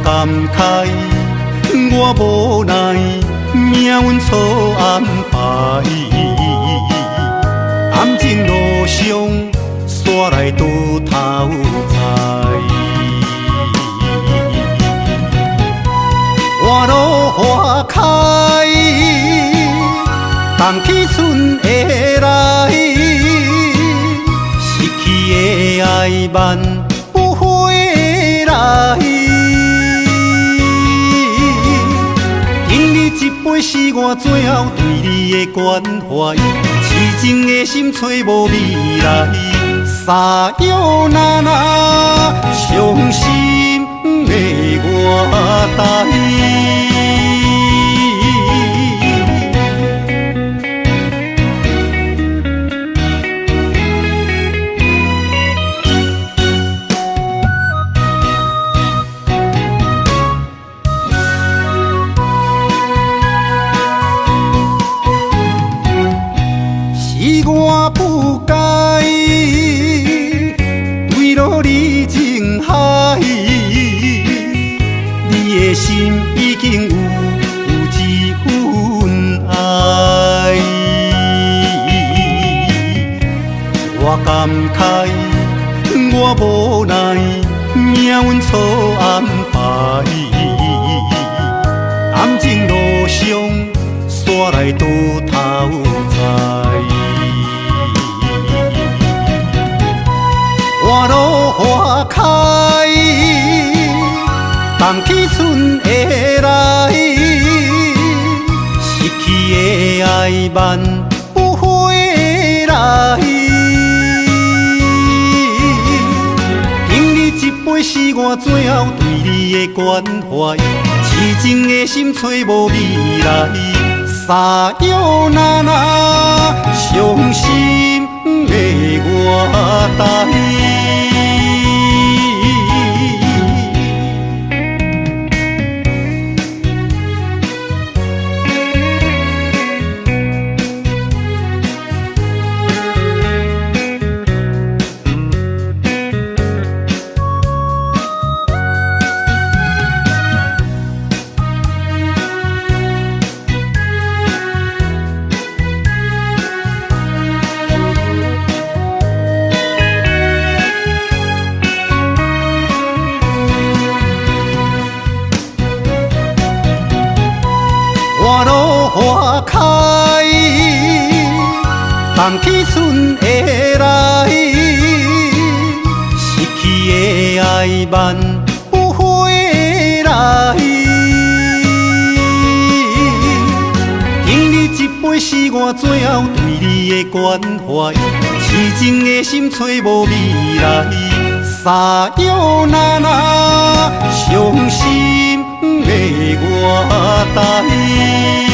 感慨，我无奈，命运错安排。暗情路上，煞来倒头栽。花落花开，冬去春会来。失去的爱慢不回来。今日一杯是我最后对你的关怀，痴情的心找无未来。沙哟那那，伤心的我呆。是我不该坠落你情海，你的心已经有一份爱。我感慨，我无奈，命运错安排。暗情路上，煞来倒头栽。花落花开，冬去春会来。失去的爱慢不回来。今日一杯是我最后对你的关怀，痴情的心找无未来。沙哟那那，伤心的我呆。花落花开，冬去春会来。失去的爱慢不回来。今日一杯是我最后对你的关怀，痴情的心找无未来。沙哟那那，伤心的我呆。